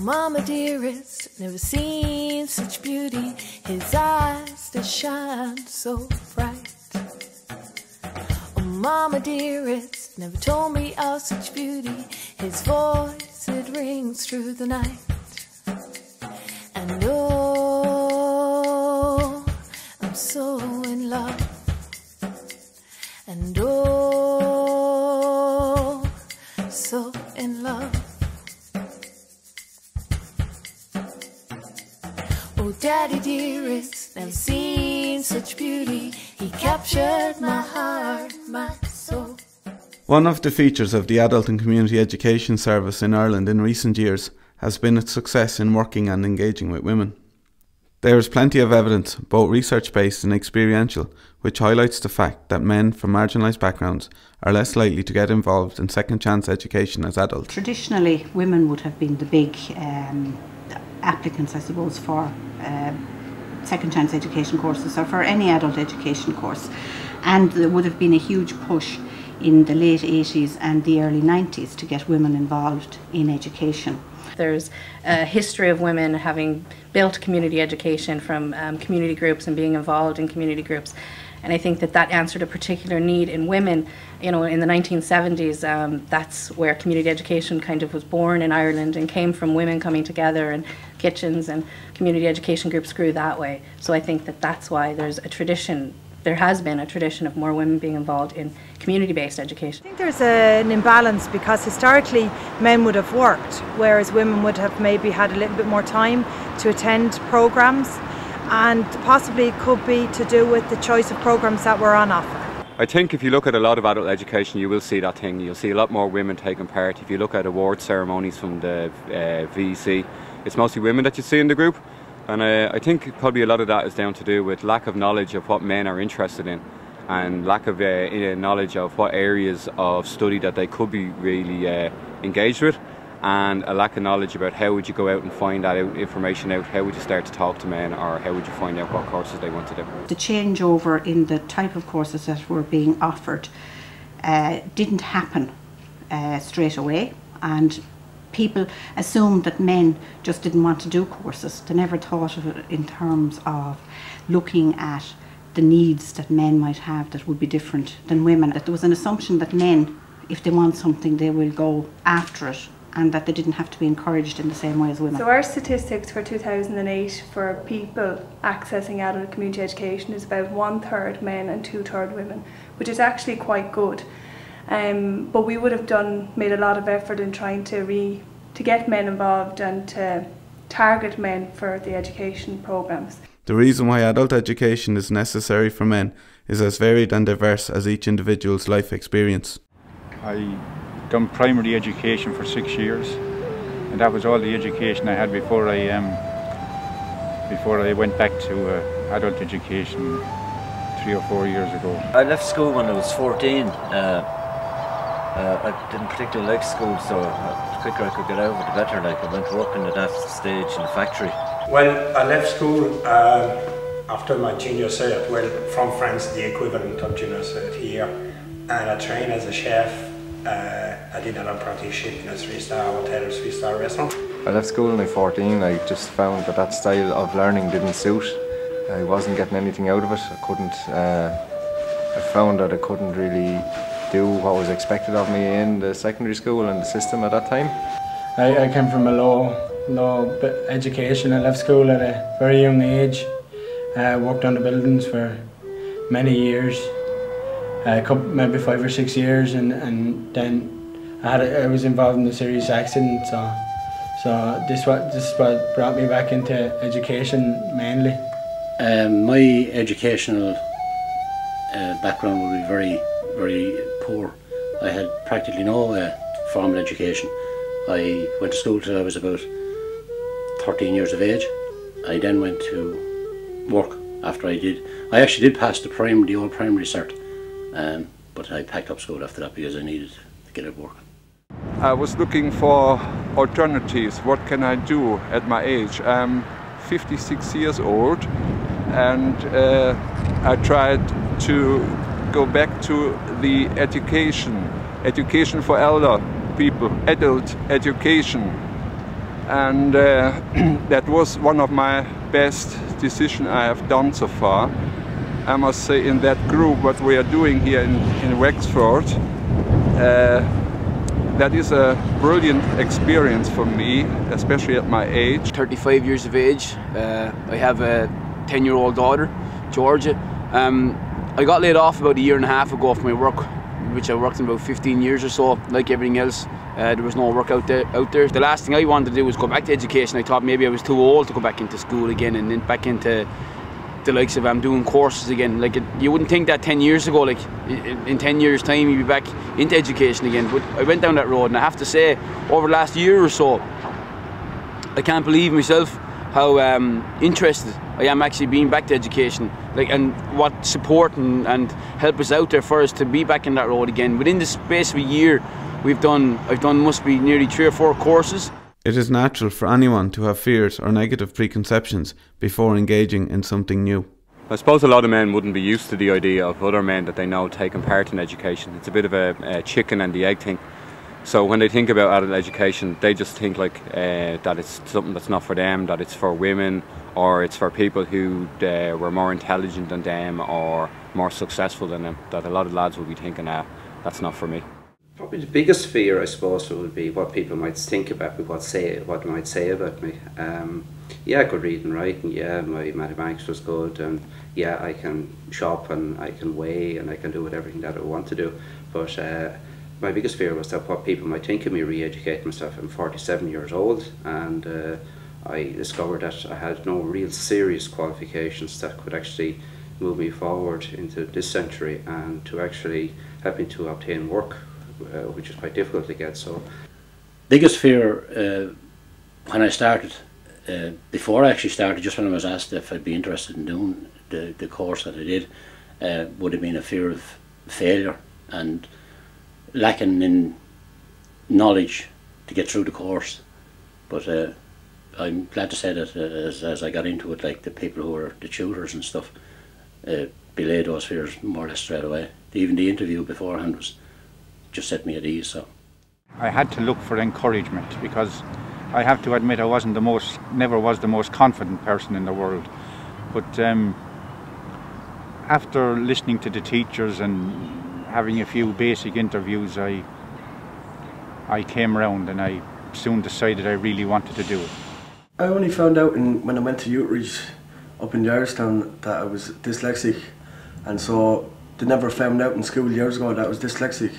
mama dearest, never seen such beauty. His eyes, they shine so bright. Oh, mama dearest, never told me of such beauty. His voice, it rings through the night. And oh, I'm so in love. And oh, so in love. Oh, daddy dearest, never seen such beauty. He captured my heart, my soul. One of the features of the Adult and Community Education Service in Ireland in recent years has been its success in working and engaging with women. There is plenty of evidence, both research-based and experiential, which highlights the fact that men from marginalised backgrounds are less likely to get involved in second-chance education as adults. Traditionally, women would have been the big applicants, I suppose, for second-chance education courses or for any adult education course. And there would have been a huge push in the late 80s and the early 90s to get women involved in education. There's a history of women having built community education from community groups and being involved in community groups. And I think that that answered a particular need in women. You know, in the 1970s, that's where community education kind of was born in Ireland and came from women coming together, and kitchens and community education groups grew that way. So I think that that's why there's a tradition. There has been a tradition of more women being involved in community-based education. I think there's an imbalance because historically men would have worked, whereas women would have maybe had a little bit more time to attend programmes, and possibly it could be to do with the choice of programmes that were on offer. I think if you look at a lot of adult education, you will see that thing. You'll see a lot more women taking part. If you look at award ceremonies from the VEC, it's mostly women that you see in the group. And I think probably a lot of that is down to do with lack of knowledge of what men are interested in, and lack of knowledge of what areas of study that they could be really engaged with, and a lack of knowledge about how would you go out and find that information out, how would you start to talk to men, or how would you find out what courses they want to do. The changeover in the type of courses that were being offered didn't happen straight away, and people assumed that men just didn't want to do courses. They never thought of it in terms of looking at the needs that men might have that would be different than women. That there was an assumption that men, if they want something, they will go after it, and that they didn't have to be encouraged in the same way as women. So our statistics for 2008 for people accessing adult community education is about 1/3 men and 2/3 women, which is actually quite good. But we would have made a lot of effort in trying to get men involved and to target men for the education programmes. The reason why adult education is necessary for men is as varied and diverse as each individual's life experience. I done primary education for 6 years, and that was all the education I had before I went back to adult education 3 or 4 years ago. I left school when I was 14. I didn't particularly like school, so the quicker I could get out of it, the better. Like, I went working at that stage in a factory. Well, I left school after my junior cert, well, from France, the equivalent of junior cert here, and I trained as a chef. I did an apprenticeship in a 3-star hotel, 3-star restaurant. I left school when I was 14. I just found that style of learning didn't suit. I wasn't getting anything out of it. I found that I couldn't really do what was expected of me in the secondary school and the system at that time. I came from a low education. I left school at a very young age. Worked on the buildings for many years, maybe 5 or 6 years, and then I was involved in a serious accident. So this is what brought me back into education mainly. My educational background would be very, very poor. I had practically no formal education. I went to school till I was about 13 years of age. I then went to work after I actually did pass the old primary cert, but I packed up school after that because I needed to get out work. I was looking for alternatives. What can I do at my age? I'm 56 years old, and I tried to go back to the education for elder people, adult education. and that was one of my best decisions I have done so far. I must say, in that group, what we are doing here in Wexford, that is a brilliant experience for me, especially at my age. 35 years of age. I have a 10-year-old daughter, Georgia. I got laid off about a year and a half ago from my work, which I worked in about 15 years or so. Like everything else, there was no work out there. The last thing I wanted to do was go back to education. I thought maybe I was too old to go back into school again and then back into the likes of doing courses again. Like you wouldn't think that 10 years ago, like in 10 years time you'd be back into education again, but I went down that road, and I have to say over the last year or so I can't believe myself how interested I am actually being back to education, like, and what support and help is out there for us to be back in that road again. Within the space of a year I've done must be nearly 3 or 4 courses. It is natural for anyone to have fears or negative preconceptions before engaging in something new. I suppose a lot of men wouldn't be used to the idea of other men that they know taking part in education. It's a bit of a chicken and the egg thing. So when they think about adult education, they just think like that it's something that's not for them, that it's for women, or it's for people who were more intelligent than them or more successful than them. That a lot of lads will be thinking, that's not for me. Probably the biggest fear, I suppose, would be what people might think about me, what they might say about me. Yeah, good reading, writing, yeah, my mathematics was good, and yeah, I can shop and I can weigh and I can do everything that I want to do. But my biggest fear was that what people might think of me re-educating myself. I'm 47 years old, and I discovered that I had no real serious qualifications that could actually move me forward into this century and to actually help me to obtain work, which is quite difficult to get. So, biggest fear when I started, before I actually started, just when I was asked if I'd be interested in doing the course that I did, would have been a fear of failure and lacking in knowledge to get through the course. But I'm glad to say that as I got into it, like the people who were the tutors and stuff, belayed those fears more or less straight away. Even the interview beforehand was just set me at ease. So I had to look for encouragement, because I have to admit I never was the most confident person in the world. But after listening to the teachers and having a few basic interviews, I came around and I soon decided I really wanted to do it. I only found out when I went to Youth Reach up in Yarstown that I was dyslexic, and so they never found out in school years ago that I was dyslexic.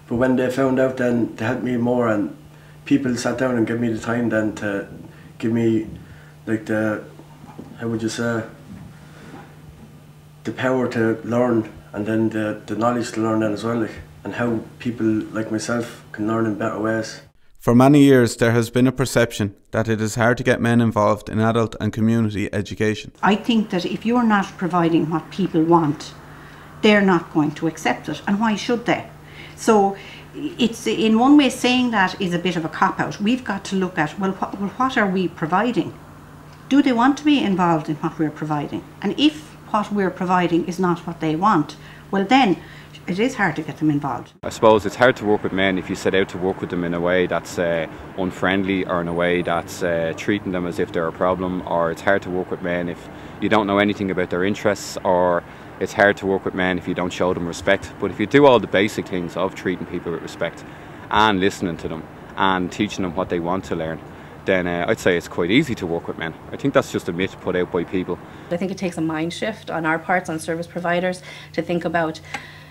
But when they found out, then they helped me more, and people sat down and gave me the time then to give me, like, the, how would you say, the power to learn, and then the knowledge to learn then as well, like, and how people like myself can learn in better ways. For many years there has been a perception that it is hard to get men involved in adult and community education. I think that if you're not providing what people want, they're not going to accept it, and why should they? So it's, in one way, saying that is a bit of a cop-out. We've got to look at, well, what are we providing? Do they want to be involved in what we're providing? And if what we're providing is not what they want, well then it is hard to get them involved. I suppose it's hard to work with men if you set out to work with them in a way that's unfriendly, or in a way that's treating them as if they're a problem, or it's hard to work with men if you don't know anything about their interests, or it's hard to work with men if you don't show them respect. But if you do all the basic things of treating people with respect and listening to them and teaching them what they want to learn, then I'd say it's quite easy to work with men. I think that's just a myth put out by people. I think it takes a mind shift on our parts, on service providers, to think about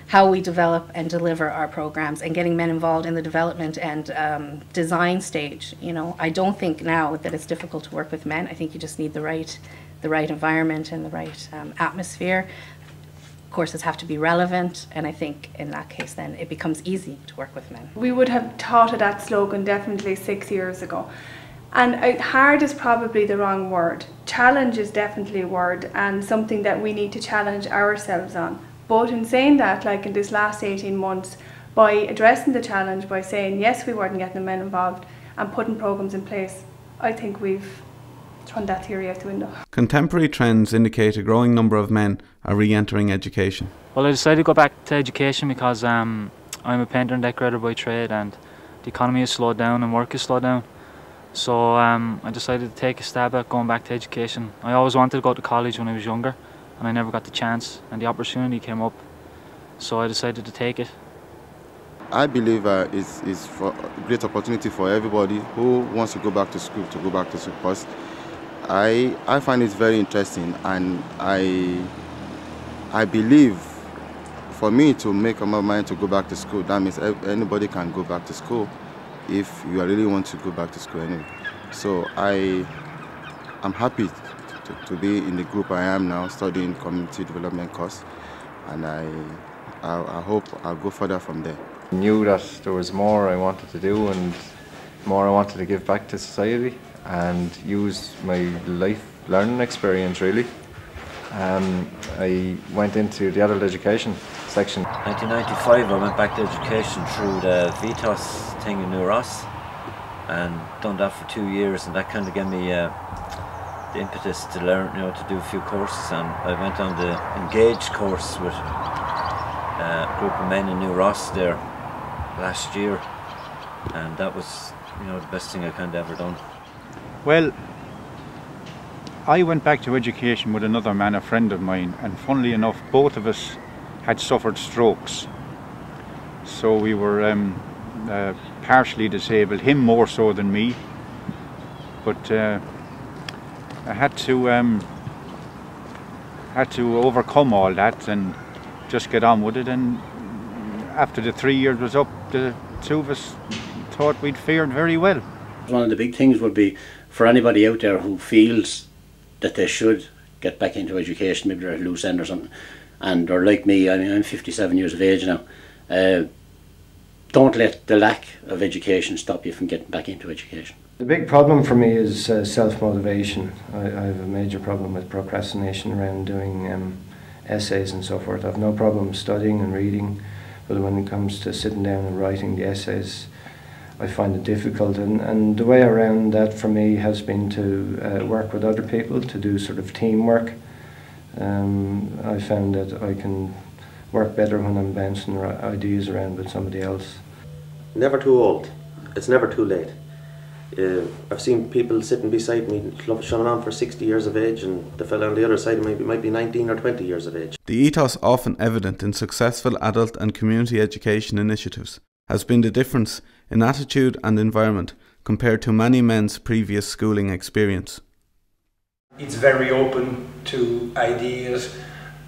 how we develop and deliver our programs, and getting men involved in the development and design stage. You know, I don't think now that it's difficult to work with men. I think you just need the right environment and the right atmosphere. Courses have to be relevant, and I think in that case then it becomes easy to work with men. We would have thought of that slogan definitely 6 years ago. And hard is probably the wrong word. Challenge is definitely a word, and something that we need to challenge ourselves on. But in saying that, like in this last 18 months, by addressing the challenge, by saying yes, we weren't getting the men involved and putting programs in place, I think we've thrown that theory out the window. Contemporary trends indicate a growing number of men are re-entering education. Well, I decided to go back to education because I'm a painter and decorator by trade, and the economy has slowed down and work has slowed down. So I decided to take a stab at going back to education. I always wanted to go to college when I was younger, and I never got the chance, and the opportunity came up, so I decided to take it. I believe it's a great opportunity for everybody who wants to go back to school first. I find it very interesting, and I believe for me to make up my mind to go back to school, that means anybody can go back to school if you really want to go back to school anyway. So I'm happy to be in the group I am now, studying community development course, and I hope I'll go further from there. I knew that there was more I wanted to do and more I wanted to give back to society and use my life learning experience really. I went into the adult education section. 1995 I went back to education through the VITAS thing in New Ross and done that for 2 years, and that kind of gave me the impetus to learn, to do a few courses, and I went on the Engage course with a group of men in New Ross there last year, and that was the best thing I kind of ever done. Well, I went back to education with another man, a friend of mine, and funnily enough both of us had suffered strokes, so we were partially disabled, him more so than me, but I had to overcome all that and just get on with it, and after the 3 years was up, the two of us thought we'd fared very well. One of the big things would be for anybody out there who feels that they should get back into education, maybe they're at a loose end or something, and they're like me, I'm 57 years of age now, don't let the lack of education stop you from getting back into education. The big problem for me is self-motivation. I have a major problem with procrastination around doing essays and so forth. I have no problem studying and reading, but when it comes to sitting down and writing the essays, I find it difficult, and the way around that for me has been to work with other people, to do sort of teamwork. I found that I can work better when I'm bouncing ideas around with somebody else. Never too old. It's never too late. I've seen people sitting beside me showing on for 60 years of age, and the fellow on the other side might be 19 or 20 years of age. The ethos often evident in successful adult and community education initiatives has been the difference in attitude and environment compared to many men's previous schooling experience. It's very open to ideas,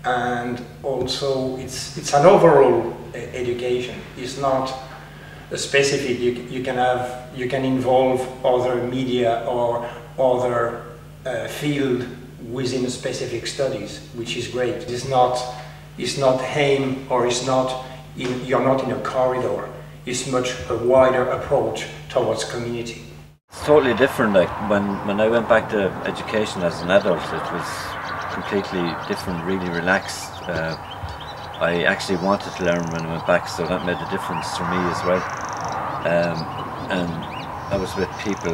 and also it's an overall education. It's not a specific. You can involve other media or other field within specific studies, which is great. It's not aim, or you're not in a corridor. It's much a wider approach towards community. It's totally different. Like when I went back to education as an adult, it was completely different, really relaxed. I actually wanted to learn when I went back, so that made a difference for me as well. And I was with people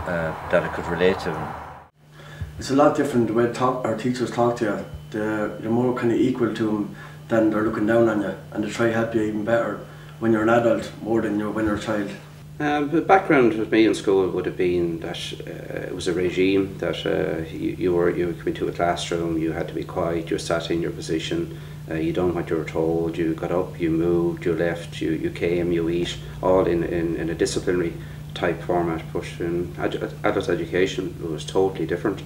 that I could relate to. It's a lot different the way our teachers talk to you. You're more kind of equal to them than they're looking down on you, and they try to help you even better when you're an adult more than when you're a child. The background with me in school would have been that it was a regime that you come into a classroom, you had to be quiet, you sat in your position, you done what you were told, you got up, you moved, you left, you came, you eat, all in a disciplinary type format. But in adult education it was totally different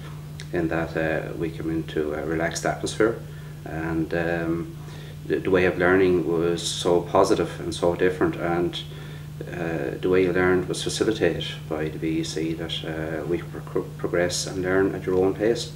in that we came into a relaxed atmosphere, and the way of learning was so positive and so different, and the way you learned was facilitated by the VEC, that we could progress and learn at your own pace.